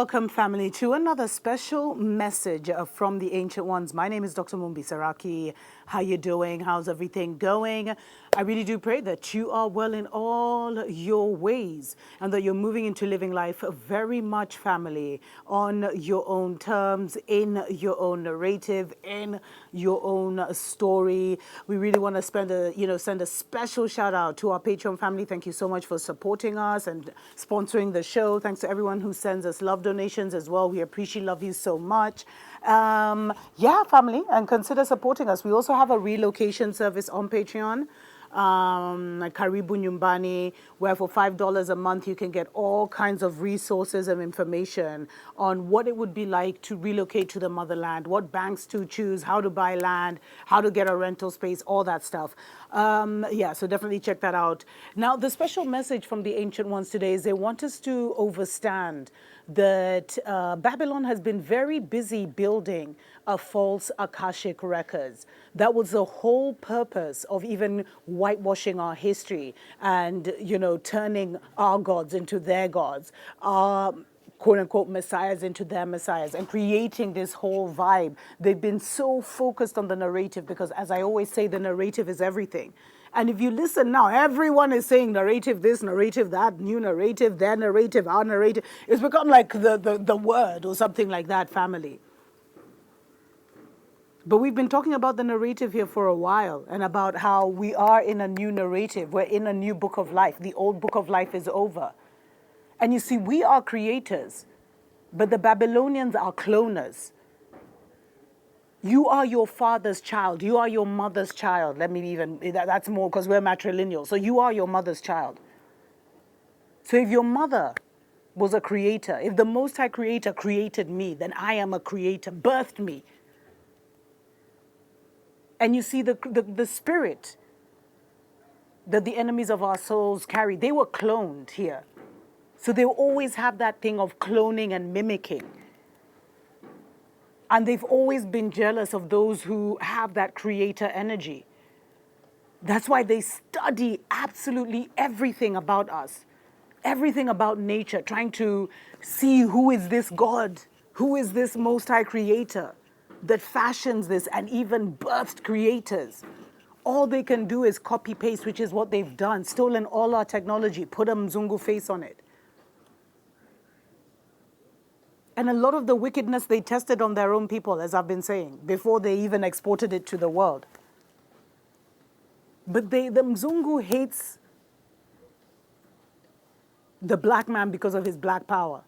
Welcome, family, to another special message from the Ancient Ones. My name is Dr. Mumbi Saraki. How you doing? How's everything going? I really do pray that you are well in all your ways and that you're moving into living life very much, family, on your own terms, in your own narrative, in your own story. We really want to send a special shout out to our Patreon family. Thank you so much for supporting us and sponsoring the show. Thanks to everyone who sends us love donations as well. We appreciate, love you so much. Family, and consider supporting us. We also have a relocation service on Patreon, Karibu Nyumbani, where for $5 a month you can get all kinds of resources and information on what it would be like to relocate to the motherland, what banks to choose, how to buy land, how to get a rental space, all that stuff. So definitely check that out. Now, the special message from the Ancient Ones today is they want us to understand that Babylon has been very busy building a false Akashic records. That was the whole purpose of even whitewashing our history and, turning our gods into their gods, quote-unquote messiahs into their messiahs, and creating this whole vibe. They've been so focused on the narrative because, as I always say, the narrative is everything. And if you listen now, everyone is saying narrative this, narrative that, new narrative, their narrative, our narrative. It's become like the word or something like that, family. But we've been talking about the narrative here for a while and about how we are in a new narrative. We're in a new book of life. The old book of life is over. And you see, we are creators, but the Babylonians are cloners. You are your father's child. You are your mother's child. That's more because we're matrilineal. So you are your mother's child. So if your mother was a creator, if the Most High Creator created me, then I am a creator, birthed me. And you see the spirit that the enemies of our souls carry, they were cloned here. So they always have that thing of cloning and mimicking. And they've always been jealous of those who have that creator energy. That's why they study absolutely everything about us, everything about nature, trying to see who is this God, who is this Most High Creator that fashions this and even birthed creators. All they can do is copy paste, which is what they've done, stolen all our technology, put a Mzungu face on it. And a lot of the wickedness they tested on their own people, as I've been saying, before they even exported it to the world. But the Mzungu hates the black man because of his black power,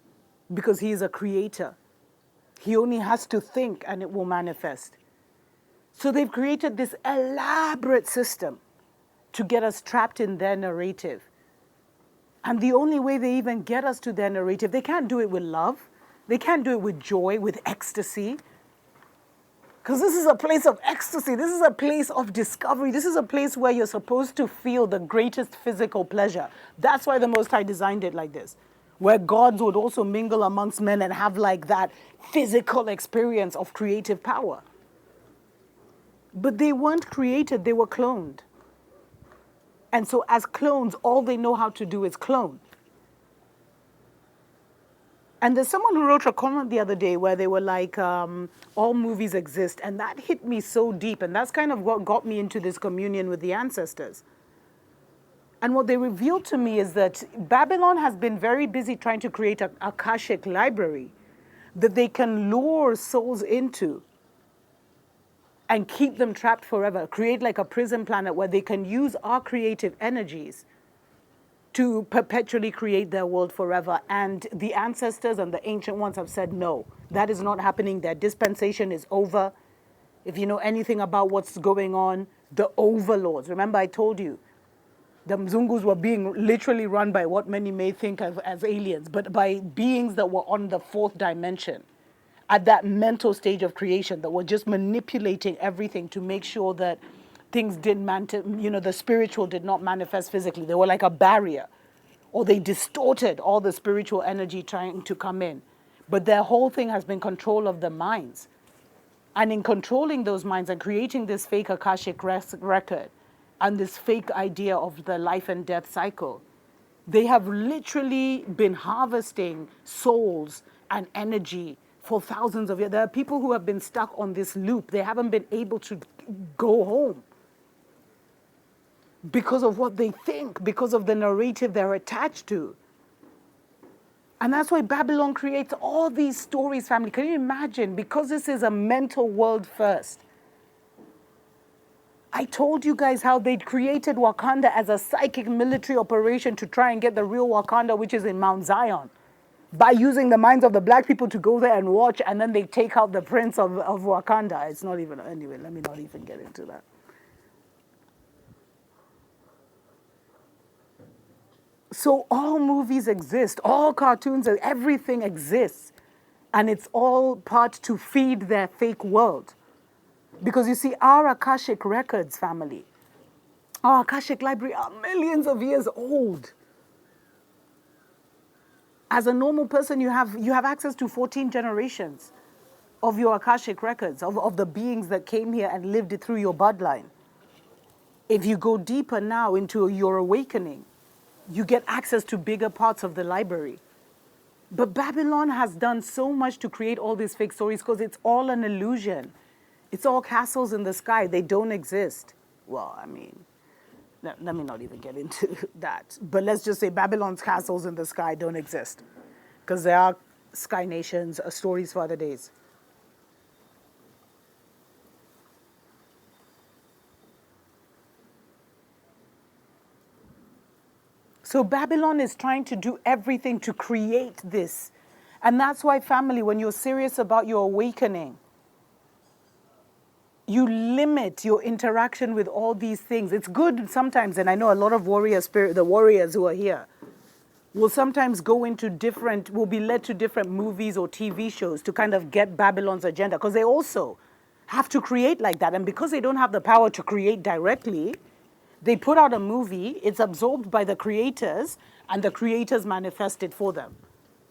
because he is a creator. He only has to think and it will manifest. So they've created this elaborate system to get us trapped in their narrative. And the only way they even get us to their narrative, they can't do it with love. They can't do it with joy, with ecstasy. Because this is a place of ecstasy. This is a place of discovery. This is a place where you're supposed to feel the greatest physical pleasure. That's why the Most High designed it like this, where gods would also mingle amongst men and have like that physical experience of creative power. But they weren't created, they were cloned. And so as clones, all they know how to do is clone. And there's someone who wrote a comment the other day where they were like, all movies exist. And that hit me so deep. And that's kind of what got me into this communion with the ancestors. And what they revealed to me is that Babylon has been very busy trying to create an Akashic library that they can lure souls into and keep them trapped forever, create like a prison planet where they can use our creative energies to perpetually create their world forever. And the ancestors and the ancient ones have said, no, that is not happening. Their dispensation is over. If you know anything about what's going on, the overlords, remember I told you, the Mzungus were being literally run by what many may think of as aliens, but by beings that were on the fourth dimension, at that mental stage of creation, that were just manipulating everything to make sure that things didn't, the spiritual did not manifest physically. They were like a barrier, or they distorted all the spiritual energy trying to come in. But their whole thing has been control of the minds. And in controlling those minds and creating this fake Akashic record and this fake idea of the life and death cycle, they have literally been harvesting souls and energy for thousands of years. There are people who have been stuck on this loop. They haven't been able to go home because of what they think, because of the narrative they're attached to. And that's why Babylon creates all these stories, family. Can you imagine? Because this is a mental world first. I told you guys how they'd created Wakanda as a psychic military operation to try and get the real Wakanda, which is in Mount Zion, by using the minds of the black people to go there and watch, and then they take out the prince of Wakanda. It's not even, anyway, let me not even get into that. So all movies exist, all cartoons, everything exists. And it's all part to feed their fake world. Because you see, our Akashic records, family, our Akashic Library are millions of years old. As a normal person, you have access to 14 generations of your Akashic records, of the beings that came here and lived it through your bloodline. If you go deeper now into your awakening, you get access to bigger parts of the library. But Babylon has done so much to create all these fake stories because it's all an illusion. It's all castles in the sky. They don't exist. Well, I mean, let me not even get into that. But let's just say Babylon's castles in the sky don't exist. Because there are sky nations, stories for other days. So Babylon is trying to do everything to create this. And that's why, family, when you're serious about your awakening, you limit your interaction with all these things. It's good sometimes, and I know a lot of the warriors who are here, will sometimes will be led to different movies or TV shows to kind of get Babylon's agenda, because they also have to create like that. And because they don't have the power to create directly, they put out a movie, it's absorbed by the creators, and the creators manifest it for them.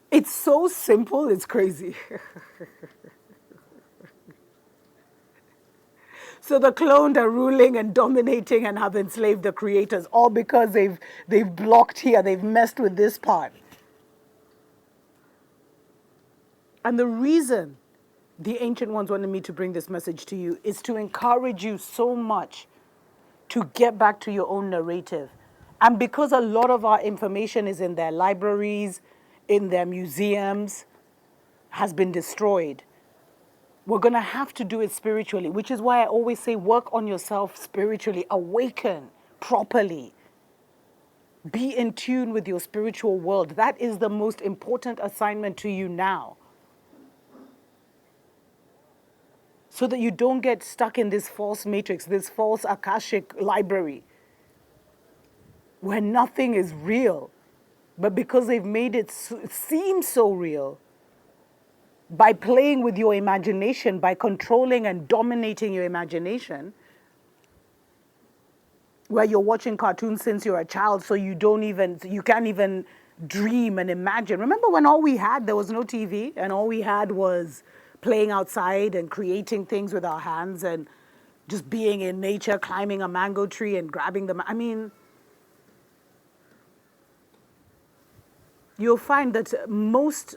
It's so simple, it's crazy. So the cloned are ruling and dominating and have enslaved the creators, all because they've blocked here, they've messed with this part. And the reason the Ancient Ones wanted me to bring this message to you is to encourage you so much to get back to your own narrative. And because a lot of our information is in their libraries, in their museums, has been destroyed, we're going to have to do it spiritually, which is why I always say work on yourself spiritually, awaken properly. Be in tune with your spiritual world. That is the most important assignment to you now. So that you don't get stuck in this false matrix, this false Akashic library, where nothing is real. But because they've made it seem so real, by playing with your imagination, by controlling and dominating your imagination, where you're watching cartoons since you're a child, so you can't even dream and imagine. Remember when there was no TV, and all we had was playing outside and creating things with our hands and just being in nature, climbing a mango tree and grabbing them. I mean, you'll find that most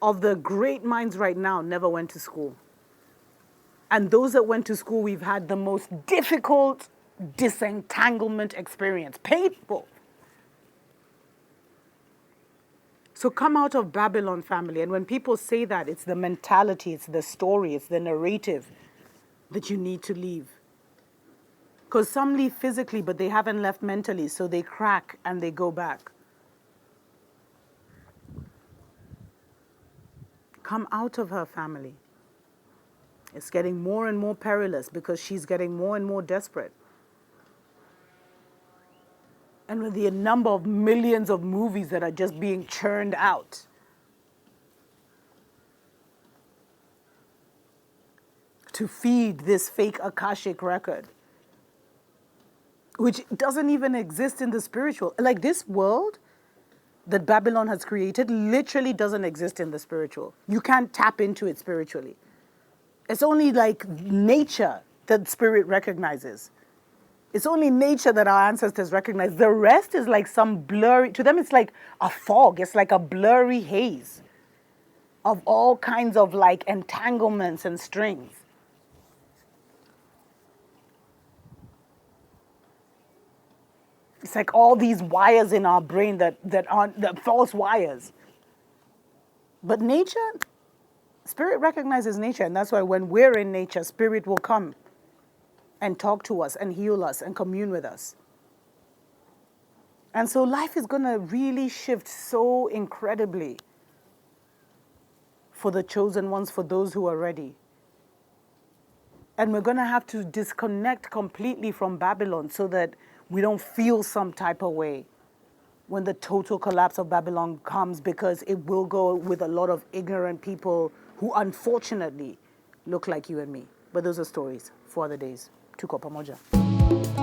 of the great minds right now never went to school. And those that went to school, we've had the most difficult disentanglement experience. Painful. So come out of Babylon, family. And when people say that, it's the mentality, it's the story, it's the narrative that you need to leave. Because some leave physically, but they haven't left mentally, so they crack and they go back. Come out of her, family. It's getting more and more perilous because she's getting more and more desperate. And with the number of millions of movies that are just being churned out, to feed this fake Akashic record, which doesn't even exist in the spiritual. Like this world that Babylon has created literally doesn't exist in the spiritual. You can't tap into it spiritually. It's only like nature that spirit recognizes. It's only nature that our ancestors recognize. The rest is like some blurry, to them it's like a fog. It's like a blurry haze. of all kinds of like entanglements and strings. It's like all these wires in our brain that aren't the false wires. But nature, spirit recognizes nature, and that's why when we're in nature, spirit will come and talk to us and heal us and commune with us. And so life is going to really shift so incredibly for the chosen ones, for those who are ready. And we're going to have to disconnect completely from Babylon so that we don't feel some type of way when the total collapse of Babylon comes, because it will go with a lot of ignorant people who unfortunately look like you and me. But those are stories for other days. Tuko pamoja.